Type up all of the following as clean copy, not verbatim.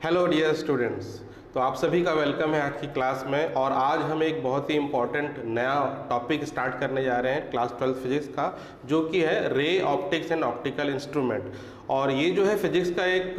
Hello dear students. तो आप सभी का वेलकम है आज की क्लास में। और आज हम एक बहुत ही इम्पॉर्टेंट नया टॉपिक स्टार्ट करने जा रहे हैं क्लास 12 फिजिक्स का, जो कि है ray optics and optical instrument. और ये जो है फिजिक्स का एक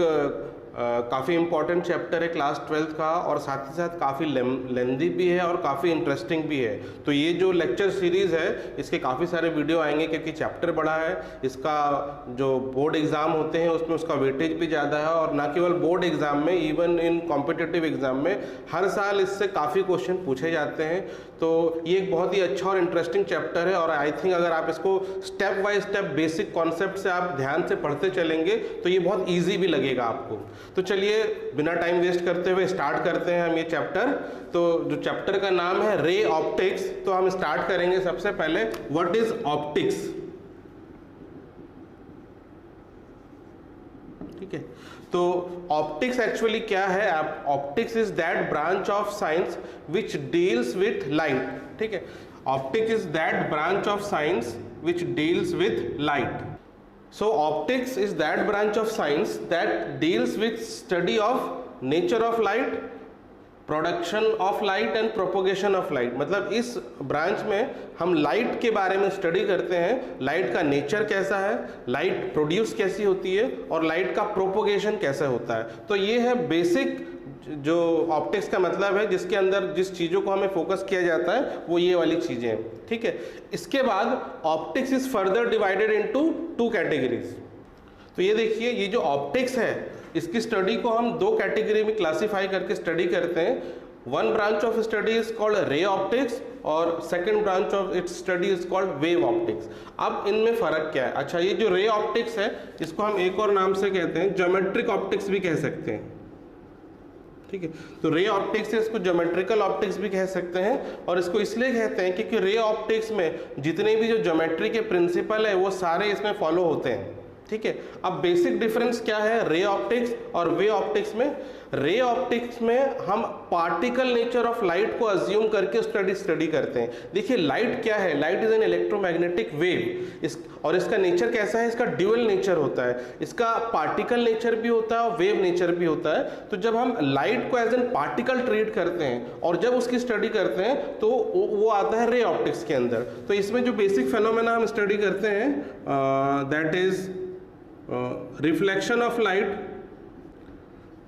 काफ़ी इम्पॉर्टेंट चैप्टर है क्लास 12 का, और साथ ही साथ काफ़ी लेंदी भी है और काफ़ी इंटरेस्टिंग भी है। तो ये जो लेक्चर सीरीज़ है इसके काफ़ी सारे वीडियो आएंगे, क्योंकि चैप्टर बड़ा है। इसका जो बोर्ड एग्ज़ाम होते हैं उसमें उसका वेटेज भी ज़्यादा है, और ना केवल बोर्ड एग्ज़ाम में, इवन इन कॉम्पिटिटिव एग्ज़ाम में हर साल इससे काफ़ी क्वेश्चन पूछे जाते हैं। तो ये एक बहुत ही अच्छा और इंटरेस्टिंग चैप्टर है, और आई थिंक अगर आप इसको step by step basic concept से आप ध्यान से पढ़ते चलेंगे तो ये बहुत ईजी भी लगेगा आपको। तो चलिए बिना टाइम वेस्ट करते हुए स्टार्ट करते हैं हम ये चैप्टर। तो जो चैप्टर का नाम है रे ऑप्टिक्स, तो हम स्टार्ट करेंगे सबसे पहले व्हाट इज ऑप्टिक्स। ठीक है, तो ऑप्टिक्स एक्चुअली क्या है? Optics is that branch of science which deals with light. ठीक है, optics is that branch of science which deals with light. So optics is that branch of science that deals with study of nature of light, production of light and propagation of light. मतलब इस branch में हम light के बारे में study करते हैं, light का नेचर कैसा है, लाइट प्रोड्यूस कैसी होती है, और लाइट का प्रोपोगेशन कैसे होता है। तो ये है बेसिक जो ऑप्टिक्स का मतलब है, जिसके अंदर जिस चीज़ों को हमें फोकस किया जाता है वो ये वाली चीज़ें हैं। ठीक है, इसके बाद optics is further divided into two categories. तो ये देखिए, ये जो ऑप्टिक्स है इसकी स्टडी को हम दो कैटेगरी में क्लासिफाई करके स्टडी करते हैं। One branch of study is called ray optics, और second branch of its study is called wave optics. अब इनमें फर्क क्या है? अच्छा, ये जो रे ऑप्टिक्स है इसको हम एक और नाम से कहते हैं ज्योमेट्रिक ऑप्टिक्स भी कह सकते हैं। ठीक है, तो रे ऑप्टिक्स से इसको ज्योमेट्रिकल ऑप्टिक्स भी कह सकते हैं, और इसको इसलिए कहते हैं क्योंकि रे ऑप्टिक्स में जितने भी जो ज्योमेट्री के प्रिंसिपल है वो सारे इसमें फॉलो होते हैं। ठीक है, अब बेसिक डिफरेंस क्या है रे ऑप्टिक्स और वे ऑप्टिक्स में? रे ऑप्टिक्स में हम पार्टिकल नेचर ऑफ लाइट को अज्यूम करके स्टडी करते हैं। देखिए लाइट क्या है? Light is an electromagnetic wave, और इसका नेचर कैसा है? इसका ड्यूअल नेचर होता है, इसका पार्टिकल नेचर भी होता है और वेव नेचर भी होता है। तो जब हम लाइट को एज एन पार्टिकल ट्रीट करते हैं और जब उसकी स्टडी करते हैं तो वो आता है रे ऑप्टिक्स के अंदर। तो इसमें जो बेसिक फेनोमेना हम स्टडी करते हैं that is reflection of light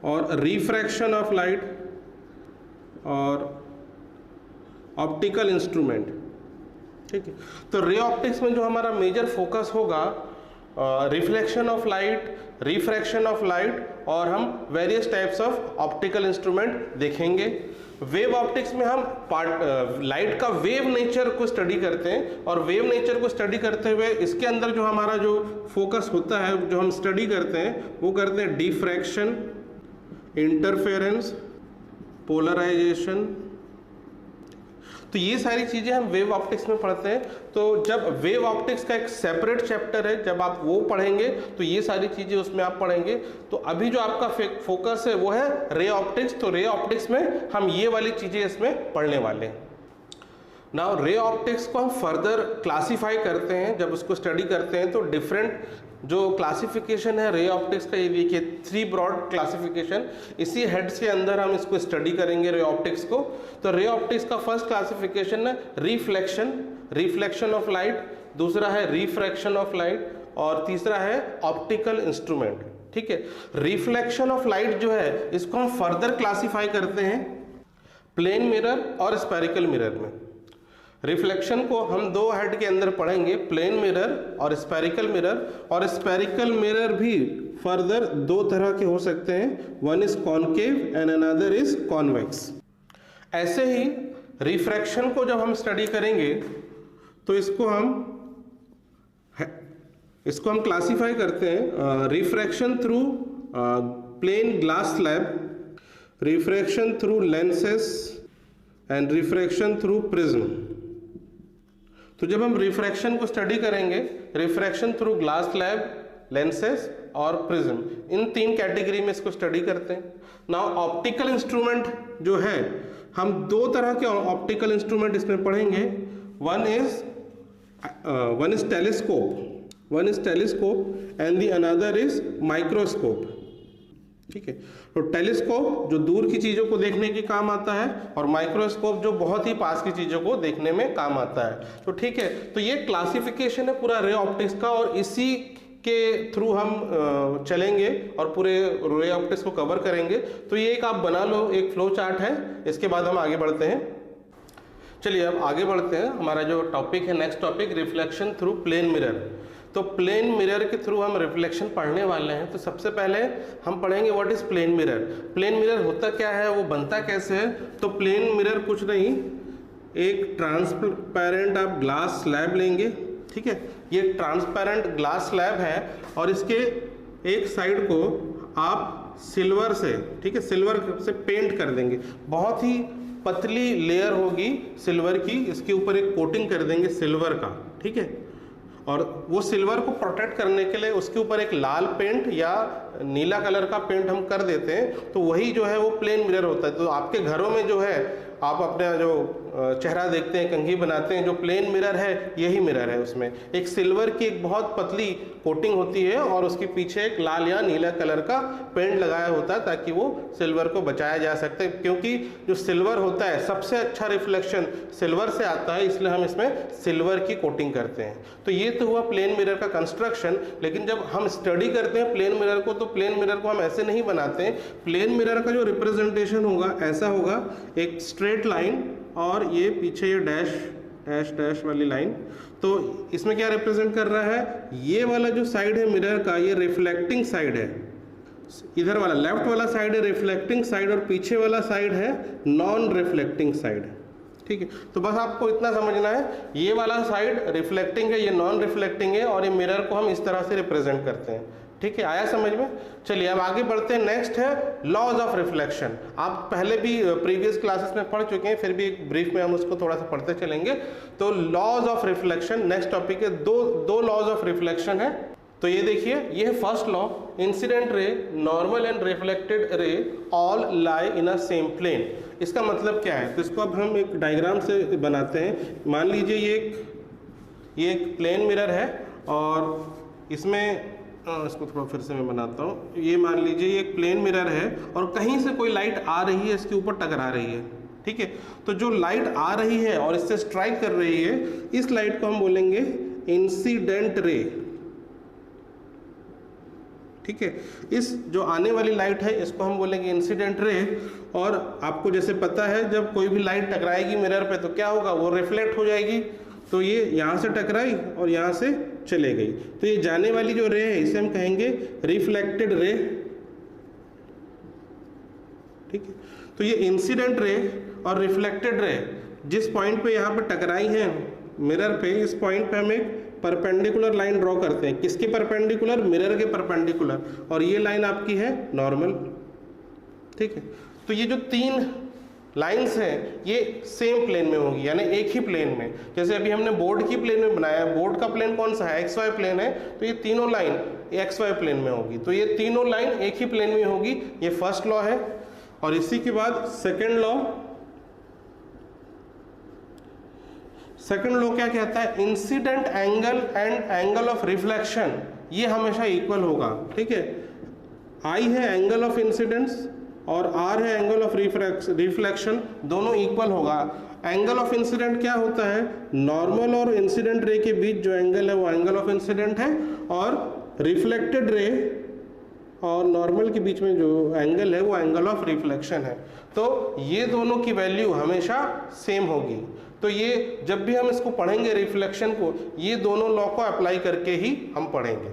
और रिफ्रैक्शन ऑफ लाइट और ऑप्टिकल इंस्ट्रूमेंट। ठीक है, तो रे ऑप्टिक्स में जो हमारा मेजर फोकस होगा reflection of light, refraction of light, और हम various types of optical instrument देखेंगे। वेव ऑप्टिक्स में हम लाइट का वेव नेचर को स्टडी करते हैं, और वेव नेचर को स्टडी करते हुए इसके अंदर जो हमारा जो फोकस होता है, जो हम स्टडी करते हैं, वो करते हैं डिफ्रैक्शन, इंटरफेरेंस, पोलराइजेशन। तो ये सारी चीज़ें हम वेव ऑप्टिक्स में पढ़ते हैं। तो जब वेव ऑप्टिक्स का एक सेपरेट चैप्टर है, जब आप वो पढ़ेंगे तो ये सारी चीज़ें उसमें आप पढ़ेंगे। तो अभी जो आपका फोकस है वो है रे ऑप्टिक्स। तो रे ऑप्टिक्स में हम ये वाली चीज़ें इसमें पढ़ने वाले हैं। नाउ रे ऑप्टिक्स को हम फर्दर क्लासीफाई करते हैं। जब उसको स्टडी करते हैं तो डिफरेंट जो क्लासिफिकेशन है रे ऑप्टिक्स का, ये देखिए 3 ब्रॉड क्लासिफिकेशन, इसी हेड्स के अंदर हम इसको स्टडी करेंगे रे ऑप्टिक्स को। तो रे ऑप्टिक्स का फर्स्ट क्लासिफिकेशन है रिफ्लेक्शन, रिफ्लेक्शन ऑफ लाइट, दूसरा है रिफ्रैक्शन ऑफ लाइट, और तीसरा है ऑप्टिकल इंस्ट्रूमेंट। ठीक है, रिफ्लेक्शन ऑफ लाइट जो है इसको हम फर्दर क्लासीफाई करते हैं प्लेन मिरर और स्फेरिकल मिरर में। रिफ्लेक्शन को हम दो हेड के अंदर पढ़ेंगे, प्लेन मिरर और स्फेरिकल मिरर। और स्फेरिकल मिरर भी फर्दर दो तरह के हो सकते हैं, one is concave and another is convex. ऐसे ही रिफ्रैक्शन को जब हम स्टडी करेंगे तो इसको हम क्लासीफाई करते हैं refraction through plane glass slab, refraction through lenses and refraction through prism. तो जब हम रिफ्रैक्शन को स्टडी करेंगे, refraction through glass slab, lenses और प्रिज्म, इन 3 कैटेगरी में इसको स्टडी करते हैं। नाउ ऑप्टिकल इंस्ट्रूमेंट जो है, हम 2 तरह के ऑप्टिकल इंस्ट्रूमेंट इसमें पढ़ेंगे। One is telescope, and the another is microscope. ठीक है। तो टेलीस्कोप जो दूर की चीज़ों को देखने के काम आता है, और माइक्रोस्कोप जो बहुत ही पास की चीज़ों को देखने में काम आता है। तो ठीक है, तो ये क्लासिफिकेशन है पूरा रे ऑप्टिक्स का, और इसी के थ्रू हम चलेंगे और पूरे रे ऑप्टिक्स को कवर करेंगे। तो ये एक आप बना लो, एक फ्लो चार्ट है, इसके बाद हम आगे बढ़ते हैं। चलिए अब आगे बढ़ते हैं। हमारा जो टॉपिक है, next topic, reflection through plane mirror. तो प्लेन मिरर के थ्रू हम रिफ्लेक्शन पढ़ने वाले हैं। तो सबसे पहले हम पढ़ेंगे what is plane mirror. Plane mirror होता क्या है, वो बनता कैसे है। तो प्लेन मिरर कुछ नहीं, एक ट्रांसपेरेंट आप ग्लास स्लैब लेंगे, ठीक है। ये ट्रांसपेरेंट ग्लास स्लैब है, और इसके एक साइड को आप सिल्वर से, ठीक है, सिल्वर से पेंट कर देंगे। बहुत ही पतली लेयर होगी सिल्वर की, इसके ऊपर एक कोटिंग कर देंगे सिल्वर का, ठीक है। और वो सिल्वर को प्रोटेक्ट करने के लिए उसके ऊपर एक लाल पेंट या नीला कलर का पेंट हम कर देते हैं। तो वही जो है वो प्लेन मिरर होता है। तो आपके घरों में जो है आप अपना जो चेहरा देखते हैं, कंघी बनाते हैं, जो प्लेन मिरर है यही मिरर है। उसमें एक सिल्वर की एक बहुत पतली कोटिंग होती है, और उसके पीछे एक लाल या नीला कलर का पेंट लगाया होता है, ताकि वो सिल्वर को बचाया जा सकता है। क्योंकि जो सिल्वर होता है सबसे अच्छा रिफ्लेक्शन सिल्वर से आता है, इसलिए हम इसमें सिल्वर की कोटिंग करते हैं। तो ये तो हुआ प्लेन मिरर का कंस्ट्रक्शन। लेकिन जब हम स्टडी करते हैं प्लेन मिरर को, तो प्लेन मिरर को हम ऐसे नहीं बनाते हैं। प्लेन मिरर का जो रिप्रेजेंटेशन होगा ऐसा होगा, एक स्ट्रेट लाइन और ये पीछे ये डैश डैश डैश वाली लाइन। तो इसमें क्या रिप्रेजेंट कर रहा है, ये वाला जो साइड है मिरर का, ये रिफ्लेक्टिंग साइड है। इधर वाला लेफ्ट वाला साइड है रिफ्लेक्टिंग साइड, और पीछे वाला साइड है नॉन रिफ्लेक्टिंग साइड, ठीक है। तो बस आपको इतना समझना है, ये वाला साइड रिफ्लेक्टिंग है, ये नॉन रिफ्लेक्टिंग है, और ये मिरर को हम इस तरह से रिप्रेजेंट करते हैं, ठीक है। आया समझ में। चलिए अब आगे बढ़ते हैं। नेक्स्ट है लॉज ऑफ रिफ्लेक्शन। आप पहले भी प्रीवियस क्लासेस में पढ़ चुके हैं, फिर भी एक ब्रीफ में हम उसको थोड़ा सा पढ़ते चलेंगे। तो laws of reflection next topic है। दो लॉज ऑफ रिफ्लेक्शन है। तो ये देखिए, ये है first law, incident ray, normal and reflected ray all lie in a same plane. इसका मतलब क्या है, तो इसको अब हम एक डायग्राम से बनाते हैं। मान लीजिए ये एक प्लेन मिरर है, और इसमें इसको थोड़ा फिर से मैं बनाता हूँ। ये मान लीजिए ये एक प्लेन मिरर है, और कहीं से कोई लाइट आ रही है, इसके ऊपर टकरा रही है, ठीक है। तो जो लाइट आ रही है और इससे स्ट्राइक कर रही है, इस लाइट को हम बोलेंगे इंसिडेंट रे, ठीक है। इस जो आने वाली लाइट है इसको हम बोलेंगे इंसिडेंट रे। और आपको जैसे पता है, जब कोई भी लाइट टकराएगी मिरर पे तो क्या होगा, वो रिफ्लेक्ट हो जाएगी। तो ये यहाँ से टकराई और यहाँ से चले गई, तो ये जाने वाली जो रे है इसे हम कहेंगे रिफ्लेक्टेड रे, ठीक है। तो ये इंसिडेंट रे और रिफ्लेक्टेड रे जिस पॉइंट पे यहाँ पे टकराई हैं मिरर पे, इस पॉइंट पे हम एक परपेंडिकुलर लाइन ड्रॉ करते हैं। किसके परपेंडिकुलर, मिरर के परपेंडिकुलर, और ये लाइन आपकी है नॉर्मल, ठीक है। तो ये जो तीन लाइंस हैं ये सेम प्लेन में होगी, यानी एक ही प्लेन में। जैसे अभी हमने बोर्ड की प्लेन में बनाया, बोर्ड का प्लेन कौन सा है, एक्स वाई प्लेन है, तो ये तीनों लाइन एक्स वाई प्लेन में होगी। तो ये तीनों लाइन एक ही प्लेन में होगी, ये फर्स्ट लॉ है। और इसी के बाद सेकेंड लॉ क्या कहता है, incident angle and angle of reflection ये हमेशा इक्वल होगा, ठीक है। आई है एंगल ऑफ इंसिडेंस और आर है एंगल ऑफ रिफ्लेक्शन, दोनों इक्वल होगा। एंगल ऑफ इंसिडेंट क्या होता है, नॉर्मल और इंसिडेंट रे के बीच जो एंगल है वो एंगल ऑफ इंसिडेंट है, और रिफ्लेक्टेड रे और नॉर्मल के बीच में जो एंगल है वो एंगल ऑफ रिफ्लेक्शन है। तो ये दोनों की वैल्यू हमेशा सेम होगी। तो ये जब भी हम इसको पढ़ेंगे रिफ्लेक्शन को, ये दोनों लॉ को अप्लाई करके ही हम पढ़ेंगे।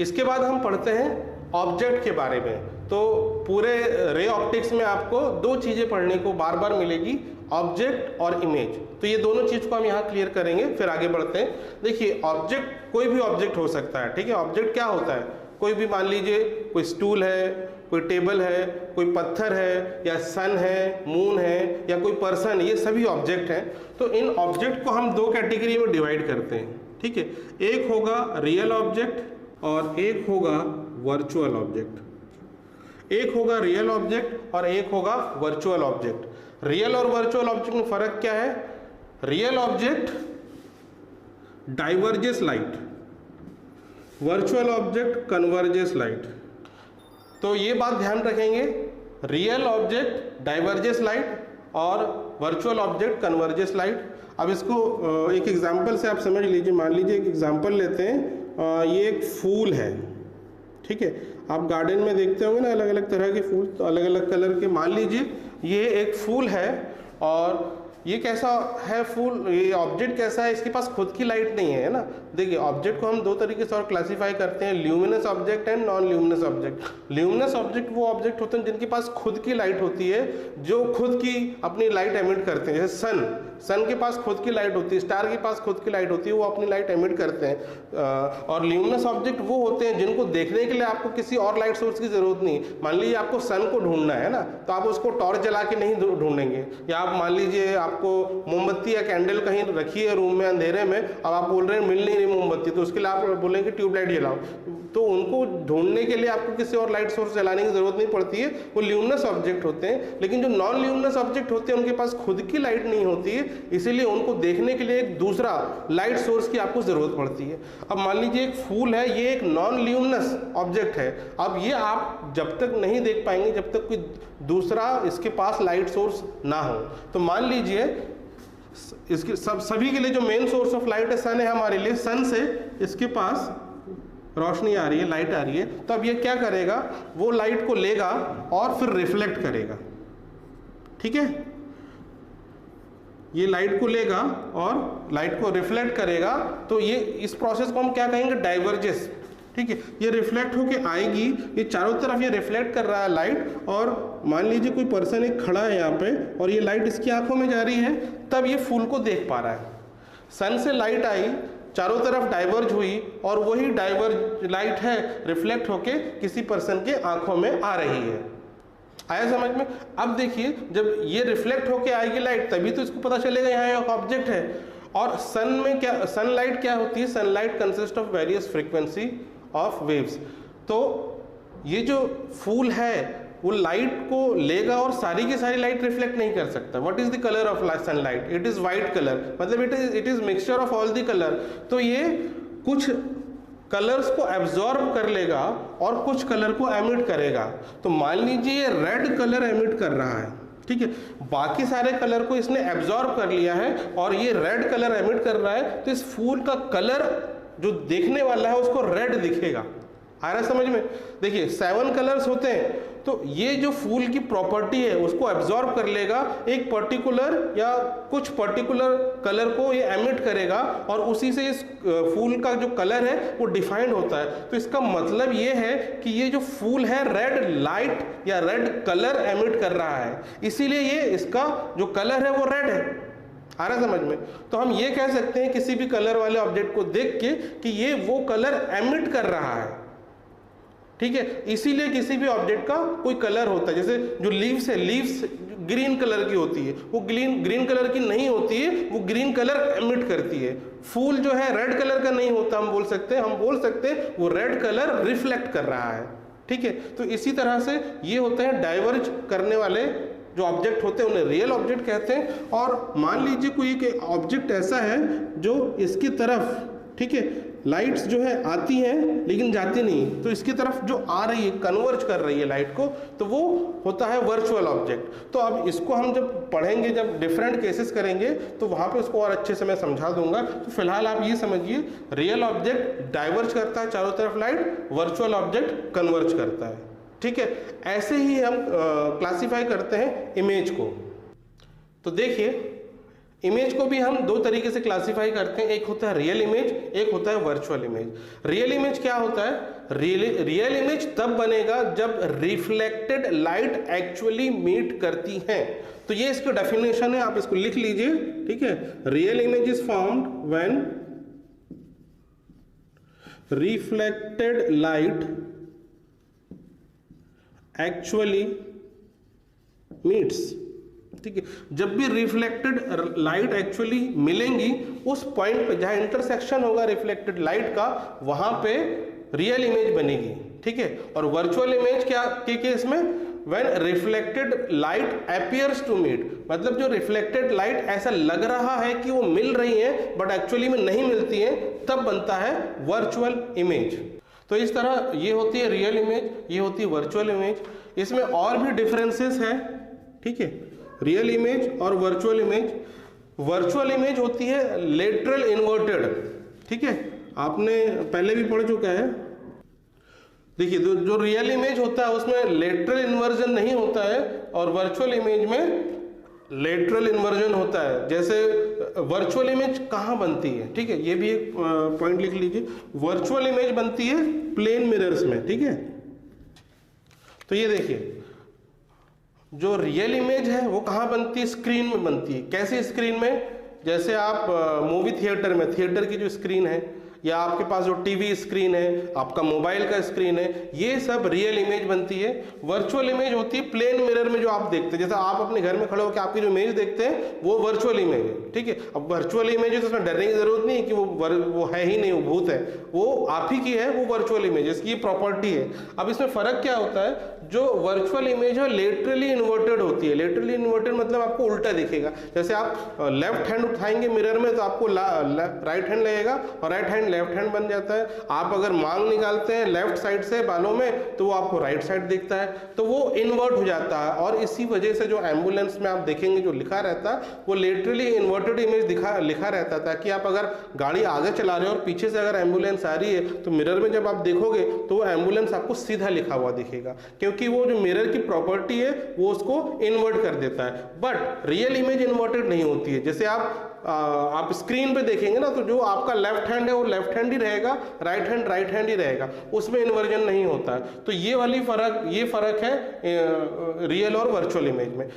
इसके बाद हम पढ़ते हैं ऑब्जेक्ट के बारे में। तो पूरे रे ऑप्टिक्स में आपको दो चीज़ें पढ़ने को बार बार मिलेगी, ऑब्जेक्ट और इमेज। तो ये दोनों चीज़ को हम यहाँ क्लियर करेंगे, फिर आगे बढ़ते हैं। देखिए ऑब्जेक्ट कोई भी ऑब्जेक्ट हो सकता है, ठीक है। ऑब्जेक्ट क्या होता है, कोई भी, मान लीजिए कोई स्टूल है, कोई टेबल है, कोई पत्थर है, या सन है, मून है, या कोई पर्सन, ये सभी ऑब्जेक्ट हैं। तो इन ऑब्जेक्ट को हम दो कैटेगरी में डिवाइड करते हैं, ठीक है। एक होगा रियल ऑब्जेक्ट और एक होगा वर्चुअल ऑब्जेक्ट। एक होगा रियल ऑब्जेक्ट और एक होगा वर्चुअल ऑब्जेक्ट। रियल और वर्चुअल ऑब्जेक्ट में फर्क क्या है, real object diverges light, virtual object converges light. तो ये बात ध्यान रखेंगे, रियल ऑब्जेक्ट डाइवर्जेस लाइट और वर्चुअल ऑब्जेक्ट कन्वर्जेस लाइट। अब इसको एक एग्जांपल से आप समझ लीजिए। मान लीजिए एक एग्जांपल लेते हैं, ये एक फूल है, ठीक है। आप गार्डन में देखते होंगे ना अलग अलग तरह के फूल, तो अलग अलग कलर के। मान लीजिए ये एक फूल है और ये कैसा है फूल, ये ऑब्जेक्ट कैसा है, इसके पास खुद की लाइट नहीं है ना। देखिए ऑब्जेक्ट को हम दो तरीके से और क्लासिफाई करते हैं, luminous object and non luminous object. Luminous object वो ऑब्जेक्ट होते हैं जिनके पास खुद की लाइट होती है, जो खुद की अपनी लाइट एमिट करते हैं। जैसे सन के पास खुद की लाइट होती है, स्टार के पास खुद की लाइट होती है, वो अपनी लाइट एमिट करते हैं। और ल्यूमिनस ऑब्जेक्ट वो होते हैं जिनको देखने के लिए आपको किसी और लाइट सोर्स की जरूरत नहीं। मान लीजिए आपको सन को ढूंढना है ना, तो आप उसको टॉर्च जला के नहीं ढूंढेंगे, या आप मान लीजिए आपको मोमबत्ती या कैंडल कहीं रखी है रूम में अंधेरे में, अब आप बोल रहे हैं मिल नहीं रही मोमबत्ती, तो उसके लिए आप बोलेंगे ट्यूबलाइट जलाओ। तो उनको ढूंढने के लिए आपको किसी और लाइट सोर्स जलाने की जरूरत नहीं पड़ती है, वो ल्यूमिनस ऑब्जेक्ट होते हैं। लेकिन जो नॉन ल्यूमिनस ऑब्जेक्ट होते हैं उनके पास खुद की लाइट नहीं होती है, इसीलिए उनको देखने के लिए एक दूसरा लाइट सोर्स की आपको जरूरत पड़ती है। अब मान लीजिए एक फूल है, ये एक नॉन ल्यूमिनस ऑब्जेक्ट है। अब ये आप जब तक नहीं देख पाएंगे जब तक कोई दूसरा इसके पास लाइट सोर्स ना हो। तो मान लीजिए इसके सभी के लिए जो मेन सोर्स ऑफ लाइट है सन है हमारे लिए, सन से इसके पास रोशनी आ रही है, लाइट आ रही है। तो अब ये क्या करेगा, वो लाइट को लेगा और फिर रिफ्लेक्ट करेगा, ठीक है। ये लाइट को लेगा और लाइट को रिफ्लेक्ट करेगा, तो ये इस प्रोसेस को हम क्या कहेंगे, डाइवर्जेस, ठीक है। ये रिफ्लेक्ट होके आएगी, ये चारों तरफ ये रिफ्लेक्ट कर रहा है लाइट, और मान लीजिए कोई पर्सन एक खड़ा है यहाँ पे और ये लाइट इसकी आंखों में जा रही है, तब ये फूल को देख पा रहा है। सन से लाइट आई, चारों तरफ डाइवर्ज हुई, और वही डाइवर्ज लाइट है रिफ्लेक्ट होके किसी पर्सन के आंखों में आ रही है। आया समझ में? अब देखिए जब ये रिफ्लेक्ट होके आएगी लाइट, तभी तो इसको पता चलेगा यहाँ एक ऑब्जेक्ट है। और सन में क्या, सनलाइट क्या होती है, sunlight consist of various frequency of waves. तो ये जो फूल है वो लाइट को लेगा और सारी की सारी लाइट रिफ्लेक्ट नहीं कर सकता। What is the colour of sunlight, it is white colour, मतलब it is mixture of all the colour. तो ये कुछ कलर्स को एब्जॉर्ब कर लेगा और कुछ कलर को एमिट करेगा। तो मान लीजिए ये रेड कलर एमिट कर रहा है, ठीक है, बाकी सारे कलर को इसने एब्जॉर्ब कर लिया है और ये रेड कलर एमिट कर रहा है, तो इस फूल का कलर जो देखने वाला है उसको रेड दिखेगा। आ रहा है समझ में? देखिए 7 कलर्स होते हैं, तो ये जो फूल की प्रॉपर्टी है उसको एब्जॉर्ब कर लेगा, एक पर्टिकुलर या कुछ पर्टिकुलर कलर को ये एमिट करेगा, और उसी से इस फूल का जो कलर है वो डिफाइंड होता है। तो इसका मतलब ये है कि ये जो फूल है रेड लाइट या रेड कलर एमिट कर रहा है, इसीलिए ये इसका जो कलर है वो रेड है। आ रहा समझ में? तो हम ये कह सकते हैं किसी भी कलर वाले ऑब्जेक्ट को देख के कि ये वो कलर एमिट कर रहा है, ठीक है। इसीलिए किसी भी ऑब्जेक्ट का कोई कलर होता है, जैसे जो लीव्स है, लीव्स ग्रीन कलर की होती है, वो ग्रीन कलर की नहीं होती है, वो ग्रीन कलर एमिट करती है। फूल जो है रेड कलर का नहीं होता, हम बोल सकते हैं वो रेड कलर रिफ्लेक्ट कर रहा है, ठीक है। तो इसी तरह से ये होते हैं डाइवर्ज करने वाले जो ऑब्जेक्ट होते हैं, उन्हें रियल ऑब्जेक्ट कहते हैं। और मान लीजिए कोई एक ऑब्जेक्ट ऐसा है जो इसकी तरफ, ठीक है, लाइट्स जो है आती हैं लेकिन जाती नहीं, तो इसकी तरफ जो आ रही है, कन्वर्ज कर रही है लाइट को, तो वो होता है वर्चुअल ऑब्जेक्ट। तो अब इसको हम जब पढ़ेंगे, जब डिफरेंट केसेस करेंगे, तो वहाँ पे उसको और अच्छे से मैं समझा दूंगा। तो फिलहाल आप ये समझिए, रियल ऑब्जेक्ट डाइवर्ज करता है चारों तरफ लाइट, वर्चुअल ऑब्जेक्ट कन्वर्ज करता है, ठीक है। ऐसे ही हम क्लासीफाई करते हैं इमेज को। तो देखिए इमेज को भी हम दो तरीके से क्लासीफाई करते हैं, एक होता है रियल इमेज, एक होता है वर्चुअल इमेज। रियल इमेज क्या होता है? रियल इमेज तब बनेगा जब रिफ्लेक्टेड लाइट एक्चुअली मीट करती है। तो ये इसकी डेफिनेशन है, आप इसको लिख लीजिए, ठीक है। Real image is formed when reflected light actually meets, ठीक है। जब भी रिफ्लेक्टेड लाइट एक्चुअली मिलेंगी, उस पॉइंट पे जहां इंटरसेक्शन होगा रिफ्लेक्टेड लाइट का, वहां पे रियल इमेज बनेगी, ठीक है। और वर्चुअल इमेज क्या के केस में, when reflected light appears to meet, मतलब जो रिफ्लेक्टेड लाइट ऐसा लग रहा है कि वो मिल रही है बट एक्चुअली में नहीं मिलती है, तब बनता है वर्चुअल इमेज। तो इस तरह ये होती है रियल इमेज, ये होती है वर्चुअल इमेज। इसमें और भी डिफरेंसेस हैं, ठीक है, रियल इमेज और वर्चुअल इमेज। वर्चुअल इमेज होती है लेटरल इन्वर्टेड, ठीक है, आपने पहले भी पढ़ चुका है। देखिए जो रियल इमेज होता है उसमें लेटरल इन्वर्जन नहीं होता है और वर्चुअल इमेज में लेटरल इन्वर्जन होता है। जैसे वर्चुअल इमेज कहाँ बनती है, ठीक है, ये भी एक पॉइंट लिख लीजिए। वर्चुअल इमेज बनती है प्लेन मिरर्स में, ठीक है। तो ये देखिए जो रियल इमेज है वो कहाँ बनती है, स्क्रीन में बनती है। कैसे स्क्रीन में, जैसे आप मूवी थिएटर में, थिएटर की जो स्क्रीन है या आपके पास जो टीवी स्क्रीन है, आपका मोबाइल का स्क्रीन है, ये सब रियल इमेज बनती है। वर्चुअल इमेज होती है प्लेन मिरर में जो आप देखते हैं, जैसे आप अपने घर में खड़े होकर आपकी जो इमेज देखते हैं वो वर्चुअल इमेज है, ठीक है। अब वर्चुअल इमेज है तो उसमें डरने की जरूरत नहीं है कि वो है ही नहीं, वो भूत है, वो आप ही की है, वो वर्चुअल इमेज, इसकी प्रॉपर्टी है। अब इसमें फर्क क्या होता है, जो वर्चुअल इमेज है लेटरली इन्वर्टेड होती है। लेटरली इन्वर्टेड मतलब आपको उल्टा दिखेगा। जैसे आप लेफ्ट हैंड उठाएंगे मिरर में तो आपको राइट हैंड लगेगा और राइट हैंड लेफ्ट हैंड बन जाता है। आप अगर मांग निकालते हैं लेफ्ट साइड से बालों में तो वो आपको राइट साइड दिखता है, तो वो इन्वर्ट हो जाता है। और इसी वजह से जो एम्बुलेंस में आप देखेंगे जो लिखा रहता है वो लेटरली इन्वर्टेड इमेज लिखा रहता था कि आप अगर गाड़ी आगे चला रहे हो और पीछे से अगर एम्बुलेंस आ रही है तो मिरर में जब आप देखोगे तो वो एम्बुलेंस आपको सीधा लिखा हुआ दिखेगा, क्योंकि वो जो मिरर की प्रॉपर्टी है वो उसको इन्वर्ट कर देता है। बट रियल इमेज इन्वर्टेड नहीं होती है। जैसे आप स्क्रीन पे देखेंगे ना तो जो आपका लेफ्ट हैंड है वो लेफ्ट हैंड ही रहेगा, राइट हैंड ही रहेगा, उसमें इन्वर्जन नहीं होता है। तो ये फर्क है रियल और वर्चुअल इमेज में।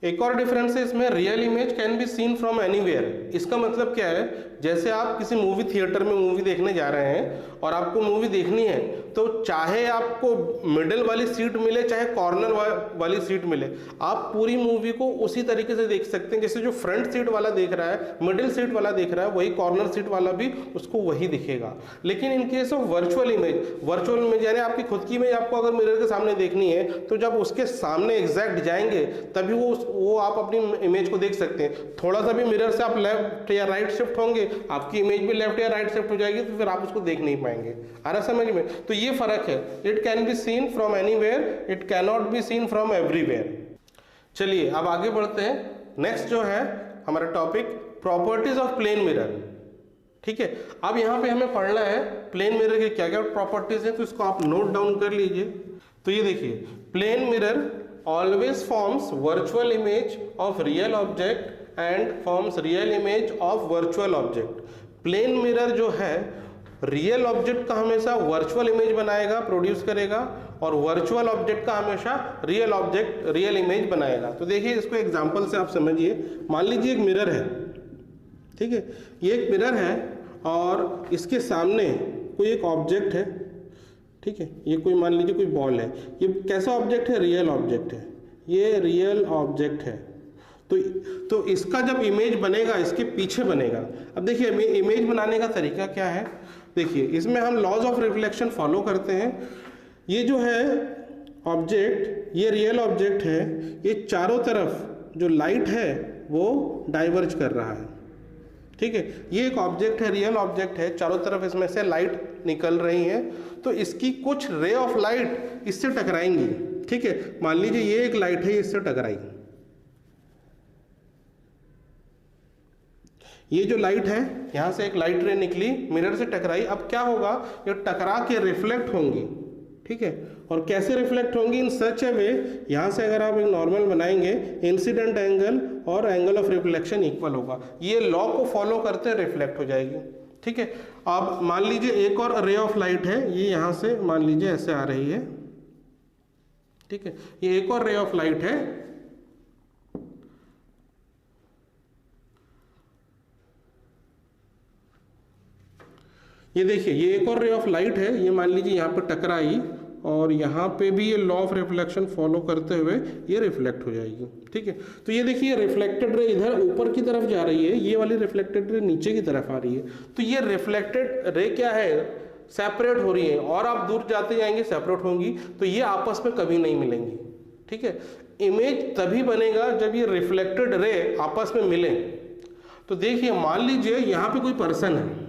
एक और डिफरेंस है इसमें, real image can be seen from anywhere. इसका मतलब क्या है, जैसे आप किसी मूवी थिएटर में मूवी देखने जा रहे हैं और आपको मूवी देखनी है तो चाहे आपको मिडिल वाली सीट मिले चाहे कॉर्नर वाली सीट मिले, आप पूरी मूवी को उसी तरीके से देख सकते हैं। जैसे जो फ्रंट सीट वाला देख रहा है, मिडिल सीट वाला देख रहा है, वही कॉर्नर सीट वाला भी उसको वही दिखेगा। लेकिन इन केस ऑफ वर्चुअल इमेज यानी आपकी खुद की इमेज आपको अगर मिरर के सामने देखनी है तो जब उसके सामने एग्जैक्ट जाएंगे तभी वो आप अपनी इमेज को देख सकते हैं। थोड़ा सा भी मिरर से आप लेफ्ट या राइट शिफ्ट होंगे, आपकी इमेज भी लेफ्ट या राइट शिफ्ट हो जाएगी, तो फिर आप उसको देख नहीं पाएंगे। आ रहा समझ में? तो ये फर्क है। It can be seen from anywhere, it can not be seen from everywhere. चलिए अब आगे बढ़ते हैं। नेक्स्ट जो है हमारा topic, properties of plane mirror. ठीक है, अब यहाँ पे हमें पढ़ना है प्लेन मिरर की क्या क्या प्रॉपर्टीज है, तो इसको आप नोट डाउन कर लीजिए। तो ये देखिए, plane mirror always forms virtual image of real object and forms real image of virtual object। Plane mirror जो है रियल ऑब्जेक्ट का हमेशा वर्चुअल इमेज बनाएगा, प्रोड्यूस करेगा, और वर्चुअल ऑब्जेक्ट का हमेशा रियल इमेज बनाएगा। तो देखिए इसको एग्जांपल से आप समझिए। मान लीजिए एक मिरर है, ठीक है, ये एक मिरर है और इसके सामने कोई एक ऑब्जेक्ट है, ठीक है, ये कोई मान लीजिए कोई बॉल है। ये कैसा ऑब्जेक्ट है? रियल ऑब्जेक्ट है, ये रियल ऑब्जेक्ट है। तो इसका जब इमेज बनेगा इसके पीछे बनेगा। अब देखिए इमेज बनाने का तरीका क्या है, देखिए इसमें हम लॉज ऑफ रिफ्लेक्शन फॉलो करते हैं। ये जो है ऑब्जेक्ट, ये रियल ऑब्जेक्ट है, ये चारों तरफ जो लाइट है वो डाइवर्ज कर रहा है, ठीक है। ये एक ऑब्जेक्ट है, रियल ऑब्जेक्ट है, चारों तरफ इसमें से लाइट निकल रही है, तो इसकी कुछ रे ऑफ लाइट इससे टकराएंगी, ठीक है। मान लीजिए ये एक लाइट है, इससे टकराई, ये जो लाइट है यहां से एक लाइट रे निकली, मिरर से टकराई। अब क्या होगा, ये टकरा के रिफ्लेक्ट होंगी, ठीक है। और कैसे रिफ्लेक्ट होंगी? इन सच ए वे, यहां से अगर आप एक नॉर्मल बनाएंगे, इंसिडेंट एंगल और एंगल ऑफ रिफ्लेक्शन इक्वल होगा। ये लॉ को फॉलो करते रिफ्लेक्ट हो जाएगी, ठीक है। अब मान लीजिए एक और रे ऑफ लाइट है, ये यहां से मान लीजिए ऐसे आ रही है, ठीक है, ये एक और रे ऑफ लाइट है, ये देखिए ये एक और रे ऑफ लाइट है, ये मान लीजिए यहाँ पे टकराई और यहाँ पे भी ये लॉ ऑफ रिफ्लेक्शन फॉलो करते हुए ये रिफ्लेक्ट हो जाएगी, ठीक है। तो ये देखिए रिफ्लेक्टेड रे इधर ऊपर की तरफ जा रही है, ये वाली रिफ्लेक्टेड रे नीचे की तरफ आ रही है। तो ये रिफ्लेक्टेड रे क्या है, सेपरेट हो रही है, और आप दूर जाते जाएंगे सेपरेट होंगी, तो ये आपस में कभी नहीं मिलेंगी, ठीक है। इमेज तभी बनेगा जब ये रिफ्लेक्टेड रे आपस में मिले। तो देखिए मान लीजिए यहाँ पे कोई पर्सन है,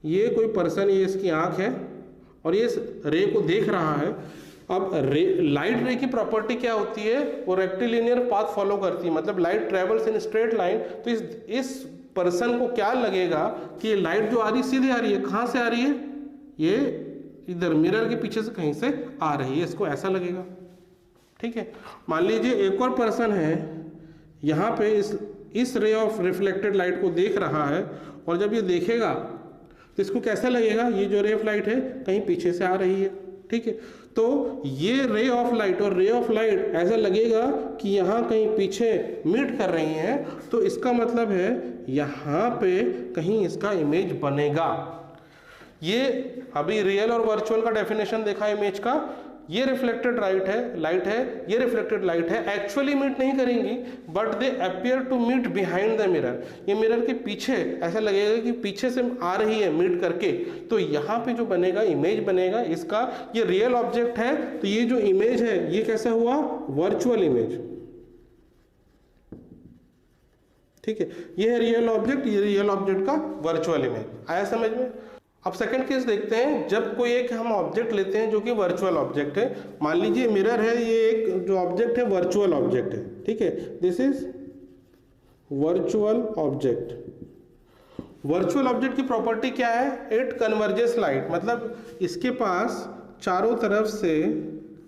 ये कोई पर्सन, ये इसकी आंख है और ये इस रे को देख रहा है। अब लाइट रे की प्रॉपर्टी क्या होती है, वो रेक्टिलिनियर पाथ फॉलो करती है, मतलब light travels in straight line. तो इस पर्सन को क्या लगेगा कि ये लाइट जो आ रही सीधे आ रही है, कहाँ से आ रही है, ये इधर मिरर के पीछे से कहीं से आ रही है, इसको ऐसा लगेगा। ठीक है, मान लीजिए एक और पर्सन है यहाँ पे इस रे ऑफ रिफ्लेक्टेड लाइट को देख रहा है, और जब ये देखेगा तो इसको कैसा लगेगा, ये जो रे ऑफ लाइट है कहीं पीछे से आ रही है। ठीक है, तो ये रे ऑफ लाइट और रे ऑफ लाइट ऐसा लगेगा कि यहाँ कहीं पीछे मीट कर रही हैं, तो इसका मतलब है यहाँ पे कहीं इसका इमेज बनेगा। ये अभी रियल और वर्चुअल का डेफिनेशन देखा इमेज का। ये रिफ्लेक्टेड लाइट है, ये रिफ्लेक्टेड लाइट है, एक्चुअली मीट नहीं करेंगी, but they appear to meet behind the mirror. ये मिरर के पीछे ऐसा लगेगा कि पीछे से आ रही है मीट करके, तो यहाँ पे जो बनेगा इमेज बनेगा इसका। ये रियल ऑब्जेक्ट है, तो ये जो इमेज है ये कैसा हुआ, वर्चुअल इमेज। ठीक है, ये है रियल ऑब्जेक्ट, ये रियल ऑब्जेक्ट का वर्चुअल इमेज। आया समझ में? अब सेकंड केस देखते हैं, जब कोई एक हम ऑब्जेक्ट लेते हैं जो कि वर्चुअल ऑब्जेक्ट है। मान लीजिए मिरर है, ये एक जो ऑब्जेक्ट है वर्चुअल ऑब्जेक्ट है। ठीक है, this is virtual object. Virtual object की प्रॉपर्टी क्या है, इट कन्वर्जेस लाइट, मतलब इसके पास चारों तरफ से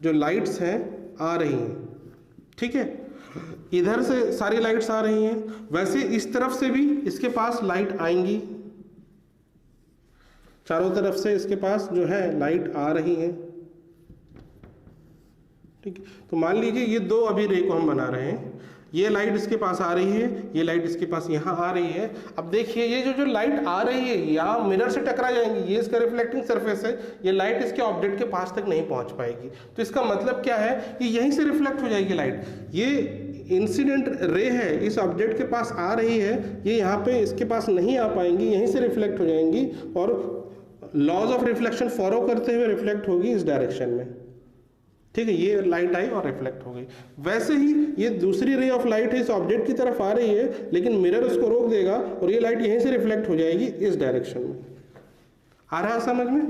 जो लाइट्स हैं आ रही हैं। ठीक है, इधर से सारी लाइट्स आ रही हैं, वैसे इस तरफ से भी इसके पास लाइट आएंगी, चारों तरफ से इसके पास जो है लाइट आ रही है। ठीक है, तो मान लीजिए ये दो अभी रे को हम बना रहे हैं, ये लाइट इसके पास आ रही है, ये लाइट इसके पास यहाँ आ रही है। अब देखिए ये जो लाइट आ रही है यहाँ मिरर से टकरा जाएंगी, ये इसका रिफ्लेक्टिंग सरफेस है, ये लाइट इसके ऑब्जेक्ट के पास तक नहीं पहुँच पाएगी। तो इसका मतलब क्या है कि यहीं से रिफ्लेक्ट हो जाएगी लाइट। ये इंसिडेंट रे है, इस ऑब्जेक्ट के पास आ रही है, ये यहाँ पे इसके पास नहीं आ पाएंगी, यहीं से रिफ्लेक्ट हो जाएंगी और लॉज ऑफ रिफ्लेक्शन फॉलो करते हुए रिफ्लेक्ट होगी इस डायरेक्शन में। ठीक है, ये लाइट आई और रिफ्लेक्ट हो गई। वैसे ही ये दूसरी रे ऑफ लाइट है, इस ऑब्जेक्ट की तरफ आ रही है, लेकिन मिरर उसको रोक देगा और ये लाइट यहीं से रिफ्लेक्ट हो जाएगी इस डायरेक्शन में। आ रहा है समझ में?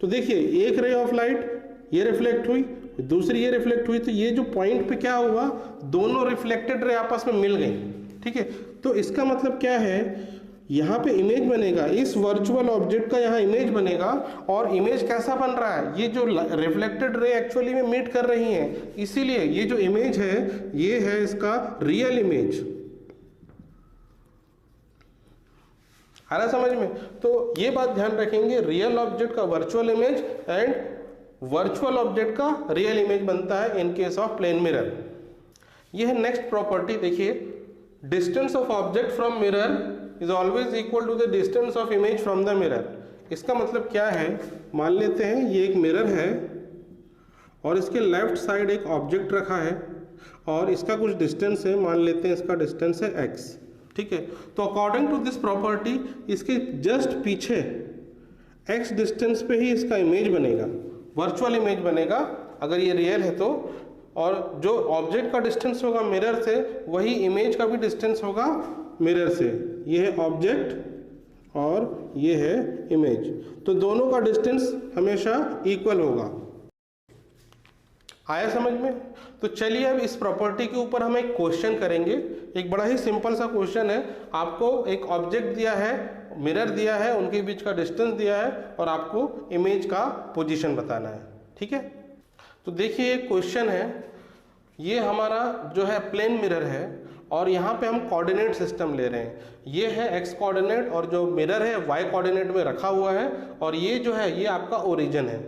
तो देखिए एक रे ऑफ लाइट ये रिफ्लेक्ट हुई, दूसरी ये रिफ्लेक्ट हुई, तो ये जो पॉइंट पे क्या हुआ, दोनों रिफ्लेक्टेड रे आपस में मिल गई। ठीक है, तो इसका मतलब क्या है, यहाँ पे इमेज बनेगा, इस वर्चुअल ऑब्जेक्ट का यहाँ इमेज बनेगा। और इमेज कैसा बन रहा है, ये जो रिफ्लेक्टेड रे एक्चुअली में मीट कर रही हैं, इसीलिए ये जो इमेज है ये है इसका रियल इमेज। आ रहा समझ में? तो ये बात ध्यान रखेंगे, रियल ऑब्जेक्ट का virtual image and virtual object का रियल इमेज बनता है in case of plane mirror. ये है नेक्स्ट प्रॉपर्टी। देखिए, distance of object from mirror is always equal to the distance of image from the mirror. इसका मतलब क्या है, मान लेते हैं ये एक मिरर है और इसके लेफ्ट साइड एक ऑब्जेक्ट रखा है और इसका कुछ डिस्टेंस है, मान लेते हैं इसका डिस्टेंस है x। ठीक है, तो अकॉर्डिंग टू दिस प्रॉपर्टी इसके जस्ट पीछे x डिस्टेंस पे ही इसका इमेज बनेगा, वर्चुअल इमेज बनेगा अगर ये रियल है तो। और जो ऑब्जेक्ट का डिस्टेंस होगा मिरर से, वही इमेज का भी डिस्टेंस होगा मिरर से। ये है ऑब्जेक्ट और ये है इमेज, तो दोनों का डिस्टेंस हमेशा इक्वल होगा। आया समझ में? तो चलिए अब इस प्रॉपर्टी के ऊपर हम एक क्वेश्चन करेंगे। एक बड़ा ही सिंपल सा क्वेश्चन है, आपको एक ऑब्जेक्ट दिया है, मिरर दिया है, उनके बीच का डिस्टेंस दिया है और आपको इमेज का पोजीशन बताना है। ठीक है, तो देखिए एक क्वेश्चन है, ये हमारा जो है प्लेन मिरर है और यहाँ पे हम कोऑर्डिनेट सिस्टम ले रहे हैं। ये है x कोऑर्डिनेट और जो मिरर है y कोऑर्डिनेट में रखा हुआ है और ये जो है ये आपका ओरिजिन है।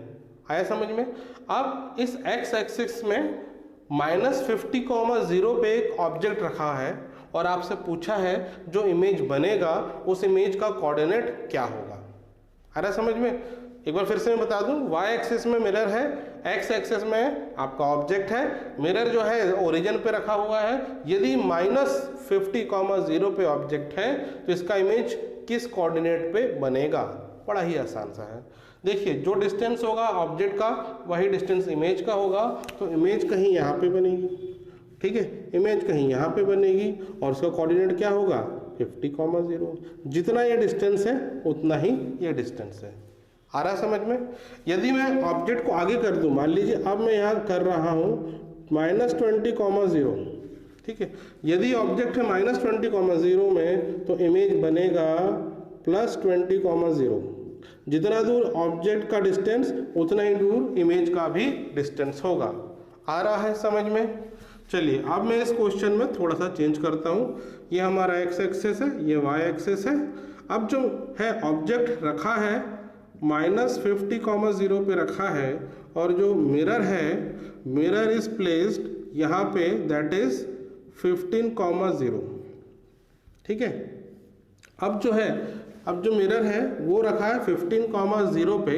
आया समझ में? अब इस x एक्सिस में -50,0 पे एक ऑब्जेक्ट रखा है और आपसे पूछा है जो इमेज बनेगा उस इमेज का कोऑर्डिनेट क्या होगा। आ रहा समझ में? एक बार फिर से मैं बता दूं, y एक्सिस में मिरर है, x एक्सिस में आपका ऑब्जेक्ट है, मिरर जो है ओरिजिन पे रखा हुआ है। यदि -50,0 पे ऑब्जेक्ट है तो इसका इमेज किस कोऑर्डिनेट पे बनेगा? बड़ा ही आसान सा है। देखिए जो डिस्टेंस होगा ऑब्जेक्ट का वही डिस्टेंस इमेज का होगा, तो इमेज कहीं यहाँ पे बनेगी। ठीक है, इमेज कहीं यहाँ पे बनेगी और उसका कोऑर्डिनेट क्या होगा 50,0। जितना ये डिस्टेंस है उतना ही ये डिस्टेंस है। आ रहा है समझ में? यदि मैं ऑब्जेक्ट को आगे कर दूं, मान लीजिए अब मैं यहाँ कर रहा हूँ -20,0, ठीक है। यदि ऑब्जेक्ट है -20,0 में तो इमेज बनेगा +20,0। जितना दूर ऑब्जेक्ट का डिस्टेंस उतना ही दूर इमेज का भी डिस्टेंस होगा। आ रहा है समझ में? चलिए अब मैं इस क्वेश्चन में थोड़ा सा चेंज करता हूँ। ये हमारा x एक्सेस है, ये y एक्सेस है। अब जो है ऑब्जेक्ट रखा है -50,0 पे रखा है, और जो मिरर है, मिरर इज प्लेस्ड यहाँ पे, दैट इज 15,0, ठीक है। अब जो है, अब जो मिरर है वो रखा है 15,0 पे,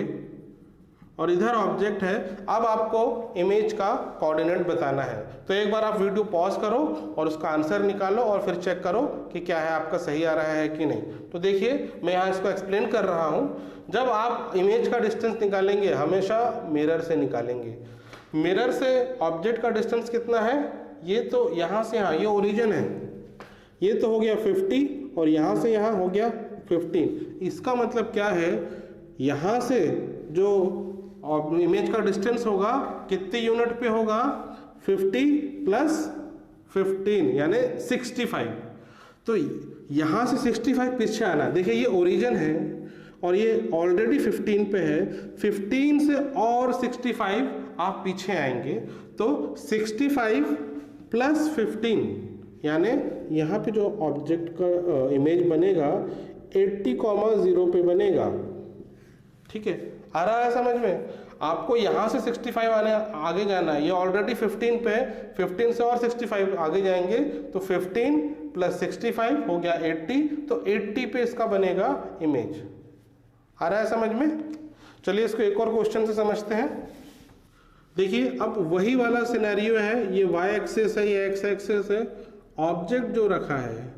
और इधर ऑब्जेक्ट है। अब आपको इमेज का कोऑर्डिनेट बताना है, तो एक बार आप वीडियो पॉज करो और उसका आंसर निकालो और फिर चेक करो कि क्या है, आपका सही आ रहा है कि नहीं। तो देखिए मैं यहाँ इसको एक्सप्लेन कर रहा हूँ। जब आप इमेज का डिस्टेंस निकालेंगे हमेशा मिरर से निकालेंगे। मिरर से ऑब्जेक्ट का डिस्टेंस कितना है? ये तो यहाँ से यहाँ, ये ओरिजिन है, ये तो हो गया 50, और यहाँ से यहाँ हो गया 15। इसका मतलब क्या है, यहाँ से जो इमेज का डिस्टेंस होगा कितने यूनिट पे होगा? 50 + 15 यानी 65। तो यहाँ से 65 पीछे आना। देखिए ये ओरिजिन है और ये ऑलरेडी 15 पे है, 15 से और 65 आप पीछे आएंगे, तो 65 + 15 यानी यहाँ पे जो ऑब्जेक्ट का इमेज बनेगा 80,0 पे बनेगा, ठीक है। आ रहा है समझ में? आपको यहाँ से 65 आगे जाना है, ये ऑलरेडी 15 पे, 15 से और 65 आगे जाएंगे तो 15 + 65 हो गया 80, तो 80 पे इसका बनेगा इमेज। आ रहा है समझ में? चलिए इसको एक और क्वेश्चन से समझते हैं। देखिए अब वही वाला सिनेरियो है, ये y एक्सेस है, ये x एक्सेस है। ऑब्जेक्ट जो रखा है,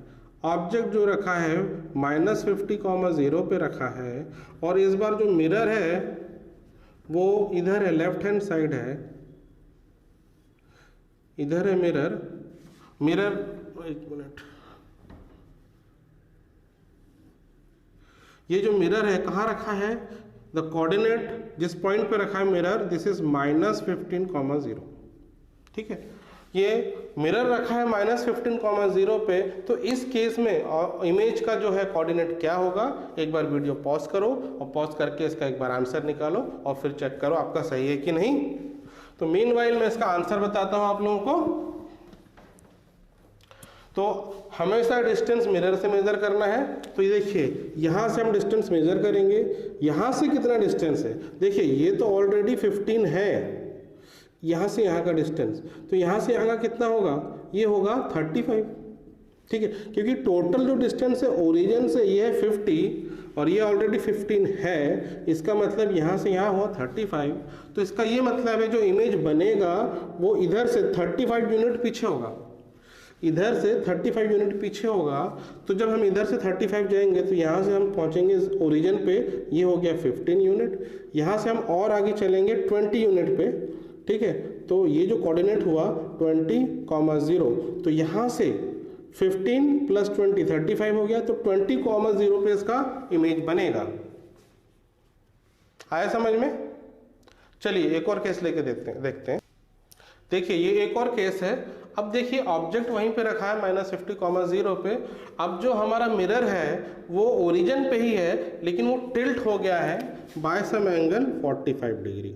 ऑब्जेक्ट जो रखा है -50,0 पे रखा है, और इस बार जो मिरर है वो इधर है, लेफ्ट हैंड साइड है, इधर है मिरर। मिरर, एक मिनट, ये जो मिरर है कहाँ रखा है? द कोऑर्डिनेट जिस पॉइंट पे रखा है मिरर, दिस इज -15,0, ठीक है। ये मिरर रखा है -15,0 पे, तो इस केस में इमेज का जो है कोऑर्डिनेट क्या होगा? एक बार वीडियो पॉज करो और पॉज करके इसका एक बार आंसर निकालो और फिर चेक करो आपका सही है कि नहीं। तो मीनवाइल मैं इसका आंसर बताता हूं आप लोगों को। तो हमेशा डिस्टेंस मिरर से मेजर करना है। तो ये देखिए यहाँ से हम डिस्टेंस मेजर करेंगे, यहाँ से कितना डिस्टेंस है? देखिए ये तो ऑलरेडी 15 है, यहाँ से यहाँ का डिस्टेंस, तो यहाँ से यहाँ का कितना होगा? ये होगा 35, ठीक है। क्योंकि टोटल जो डिस्टेंस है ओरिजिन से ये है 50 और ये ऑलरेडी 15 है, इसका मतलब यहाँ से यहाँ हुआ 35। तो इसका ये मतलब है जो इमेज बनेगा वो इधर से 35 यूनिट पीछे होगा, इधर से 35 यूनिट पीछे होगा। तो जब हम इधर से 35 जाएंगे तो यहाँ से हम पहुँचेंगे ओरिजिन पे, ये हो गया 15 यूनिट। यहाँ से हम और आगे चलेंगे 20 यूनिट पे, ठीक है। तो ये जो कोऑर्डिनेट हुआ 20,0, तो यहाँ से 15 + 20 35 हो गया, तो 20,0 पे इसका इमेज बनेगा। आया समझ में? चलिए एक और केस लेके देखते हैं। देखिए ये एक और केस है। अब देखिए ऑब्जेक्ट वहीं पे रखा है -50,0 पे। अब जो हमारा मिरर है वो ओरिजिन पे ही है, लेकिन वो टिल्ट हो गया है बाय सम एंगल 45 डिग्री,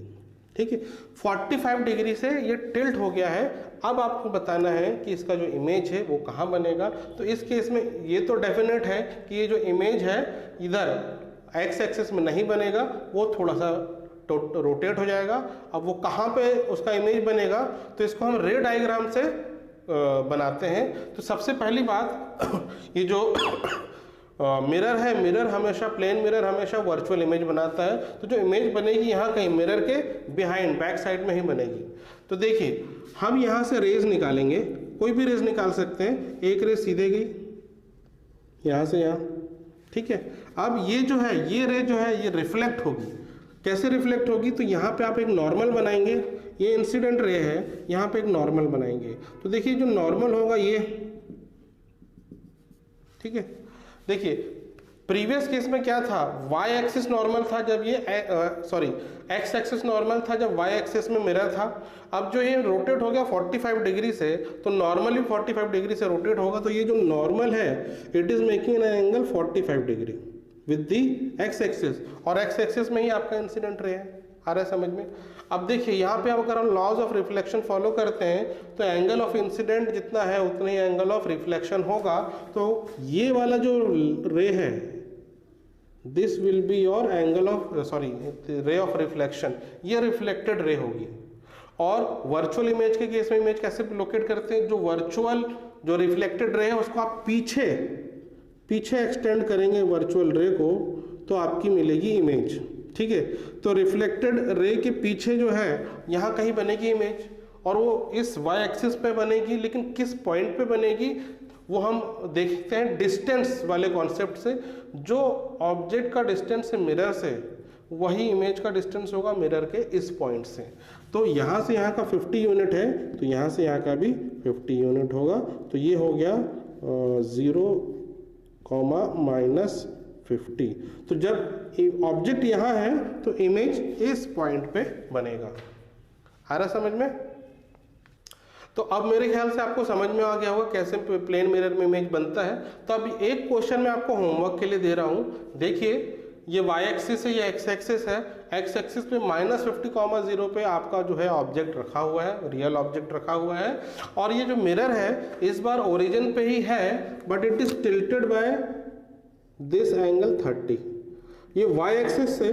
ठीक है। 45 डिग्री से ये टिल्ट हो गया है। अब आपको बताना है कि इसका जो इमेज है वो कहाँ बनेगा। तो इस केस में ये तो डेफिनेट है कि ये जो इमेज है इधर x एक्सिस में नहीं बनेगा, वो थोड़ा सा रोटेट हो जाएगा। अब वो कहाँ पे उसका इमेज बनेगा, तो इसको हम रे डायग्राम से बनाते हैं। तो सबसे पहली बात ये जो मिरर है, मिरर हमेशा, प्लेन मिरर हमेशा वर्चुअल इमेज बनाता है। तो जो इमेज बनेगी यहाँ कहीं मिरर के बिहाइंड, बैक साइड में ही बनेगी। तो देखिए हम यहाँ से रेज निकालेंगे, कोई भी रेज निकाल सकते हैं। एक रेज सीधे गई यहाँ से यहाँ, ठीक है। अब ये जो है, ये रे जो है ये रिफ्लेक्ट होगी। कैसे रिफ्लेक्ट होगी? तो यहाँ पे आप एक नॉर्मल बनाएंगे, ये इंसिडेंट रे है, यहाँ पे एक नॉर्मल बनाएंगे। तो देखिए जो नॉर्मल होगा ये, ठीक है। देखिए प्रीवियस केस में क्या था, वाई एक्सिस नॉर्मल था जब ये एक्स एक्सिस नॉर्मल था जब वाई एक्सिस में मिरर था। अब जो ये रोटेट हो गया 45 डिग्री से, तो नॉर्मली 45 डिग्री से रोटेट होगा, तो ये जो नॉर्मल है it is making an angle 45 degree with the x axis, और एक्स एक्सिस में ही आपका इंसिडेंट रे है। आ रहा है समझ में? अब देखिए यहाँ पे अगर हम लॉज ऑफ रिफ्लेक्शन फॉलो करते हैं तो एंगल ऑफ इंसिडेंट जितना है उतना ही एंगल ऑफ रिफ्लेक्शन होगा। तो ये वाला जो रे है, this will be your angle of ray of reflection, ये रिफ्लेक्टेड रे होगी। और वर्चुअल इमेज के केस में इमेज कैसे लोकेट करते हैं, जो वर्चुअल जो रिफ्लेक्टेड रे है उसको आप पीछे एक्सटेंड करेंगे वर्चुअल रे को, तो आपकी मिलेगी इमेज। ठीक है, तो रिफ्लेक्टेड रे के पीछे जो है यहाँ कहीं बनेगी इमेज, और वो इस वाई एक्सिस पे बनेगी, लेकिन किस पॉइंट पे बनेगी वो हम देखते हैं डिस्टेंस वाले कॉन्सेप्ट से। जो ऑब्जेक्ट का डिस्टेंस है मिरर से, वही इमेज का डिस्टेंस होगा मिरर के इस पॉइंट से। तो यहाँ से यहाँ का 50 यूनिट है, तो यहाँ से यहाँ का भी 50 यूनिट होगा। तो ये हो गया 0, -50। तो जब ऑब्जेक्ट यहाँ है तो इमेज इस पॉइंट पे बनेगा। आ रहा समझ में? तो अब मेरे ख्याल से आपको समझ में आ गया होगा कैसे प्लेन मिरर में इमेज बनता है। तो अब एक क्वेश्चन मैं आपको होमवर्क के लिए दे रहा हूँ। देखिए ये वाई एक्सिस है, ये एक्स एक्सिस है। एक्स एक्सिस पे -50,0 पे आपका जो है ऑब्जेक्ट रखा हुआ है, रियल ऑब्जेक्ट रखा हुआ है। और ये जो मिरर है इस बार ओरिजिन पे ही है, but it is tilted by this angle 30। ये वाई एक्सिस से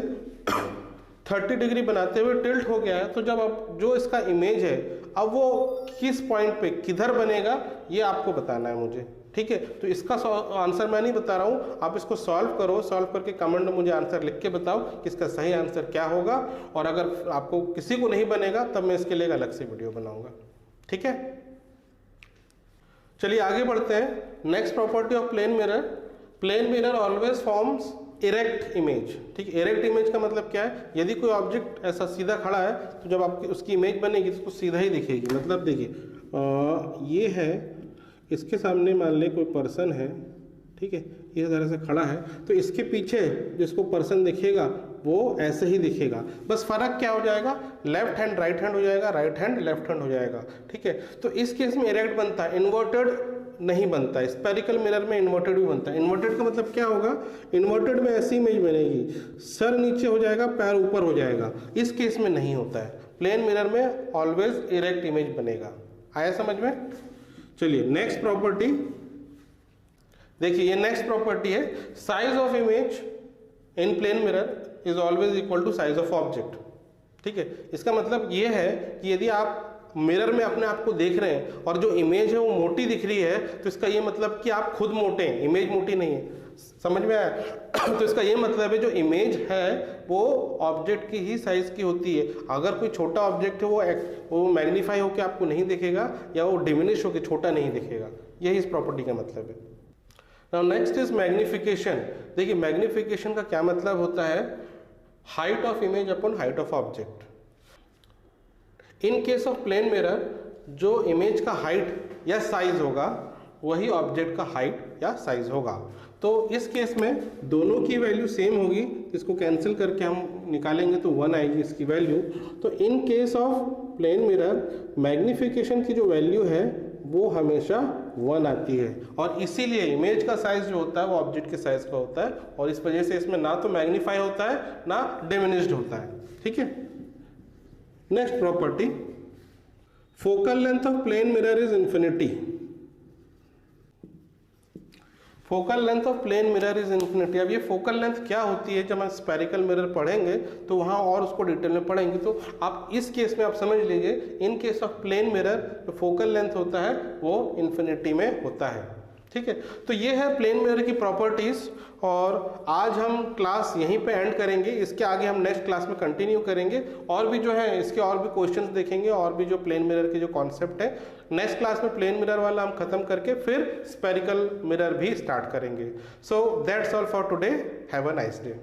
30 डिग्री बनाते हुए टिल्ट हो गया है। तो जब अब जो इसका इमेज है अब वो किस पॉइंट पे किधर बनेगा ये आपको बताना है मुझे। ठीक है, तो इसका आंसर मैं नहीं बता रहा हूँ, आप इसको सॉल्व करो। सॉल्व करके कमेंट में मुझे आंसर लिख के बताओ कि इसका सही आंसर क्या होगा। और अगर आपको किसी को नहीं बनेगा तब मैं इसके लिए अलग से वीडियो बनाऊंगा। ठीक है, चलिए आगे बढ़ते हैं। Next property of plane mirror, plane mirror always forms erect image. ठीक है, इरेक्ट इमेज का मतलब क्या है, यदि कोई ऑब्जेक्ट ऐसा सीधा खड़ा है तो जब आपकी उसकी इमेज बनेगी तो उसको सीधा ही दिखेगी। मतलब देखिए ये है, इसके सामने मान ले कोई पर्सन है, ठीक है, इस तरह से खड़ा है, तो इसके पीछे जिसको पर्सन दिखेगा वो ऐसे ही दिखेगा। बस फर्क क्या हो जाएगा, लेफ्ट हैंड राइट हैंड हो जाएगा, राइट हैंड लेफ्ट हैंड हो जाएगा। ठीक है, तो इस केस में इरेक्ट बनता है, इन्वर्टेड नहीं बनता है। स्पेरिकल मिरर में इन्वर्टेड भी बनता है। इन्वर्टेड का मतलब क्या होगा, इन्वर्टेड में ऐसी इमेज बनेगी, सर नीचे हो जाएगा, पैर ऊपर हो जाएगा। इस केस में नहीं होता है, प्लेन मिरर में ऑलवेज इरेक्ट इमेज बनेगा। आया समझ में? चलिए नेक्स्ट प्रॉपर्टी देखिए, ये नेक्स्ट प्रॉपर्टी है, size of image in plane mirror is always equal to size of object. ठीक है, इसका मतलब ये है कि यदि आप मिरर में अपने आप को देख रहे हैं और जो इमेज है वो मोटी दिख रही है, तो इसका ये मतलब कि आप खुद मोटे हैं, इमेज मोटी नहीं है। समझ में आया? तो इसका ये मतलब है जो इमेज है वो ऑब्जेक्ट की ही साइज की होती है। अगर कोई छोटा ऑब्जेक्ट है वो मैग्नीफाई होकर आपको नहीं दिखेगा, या वो डिमिनिश होकर छोटा नहीं दिखेगा। यही इस प्रॉपर्टी का मतलब है। Now next is magnification. देखिए मैग्निफिकेशन का क्या मतलब होता है, height of image upon height of object. In case of plane mirror जो इमेज का हाइट या साइज होगा वही ऑब्जेक्ट का हाइट या साइज होगा। तो इस केस में दोनों की वैल्यू सेम होगी, इसको कैंसिल करके हम निकालेंगे तो 1 आएगी इसकी वैल्यू। तो in case of plane mirror magnification की जो वैल्यू है वो हमेशा 1 आती है, और इसीलिए इमेज का साइज जो होता है वो ऑब्जेक्ट के साइज का होता है, और इस वजह से इसमें ना तो मैग्नीफाई होता है ना डिमिनिश्ड होता है। ठीक है, next property, focal length of plane mirror is infinity. Focal length of plane mirror is infinity. अब ये फोकल लेंथ क्या होती है, जब हम स्पेरिकल मिरर पढ़ेंगे तो वहाँ और उसको डिटेल में पढ़ेंगे। तो आप इस केस में आप समझ लीजिए, in case of plane mirror जो फोकल लेंथ होता है वो इंफिनिटी में होता है। ठीक है, तो ये है प्लेन मिरर की प्रॉपर्टीज, और आज हम क्लास यहीं पे एंड करेंगे। इसके आगे हम नेक्स्ट क्लास में कंटिन्यू करेंगे, और भी जो है इसके और भी क्वेश्चंस देखेंगे, और भी जो प्लेन मिरर के जो कॉन्सेप्ट है। नेक्स्ट क्लास में प्लेन मिरर वाला हम खत्म करके फिर स्पेरिकल मिरर भी स्टार्ट करेंगे। So that's all for today, have a nice day.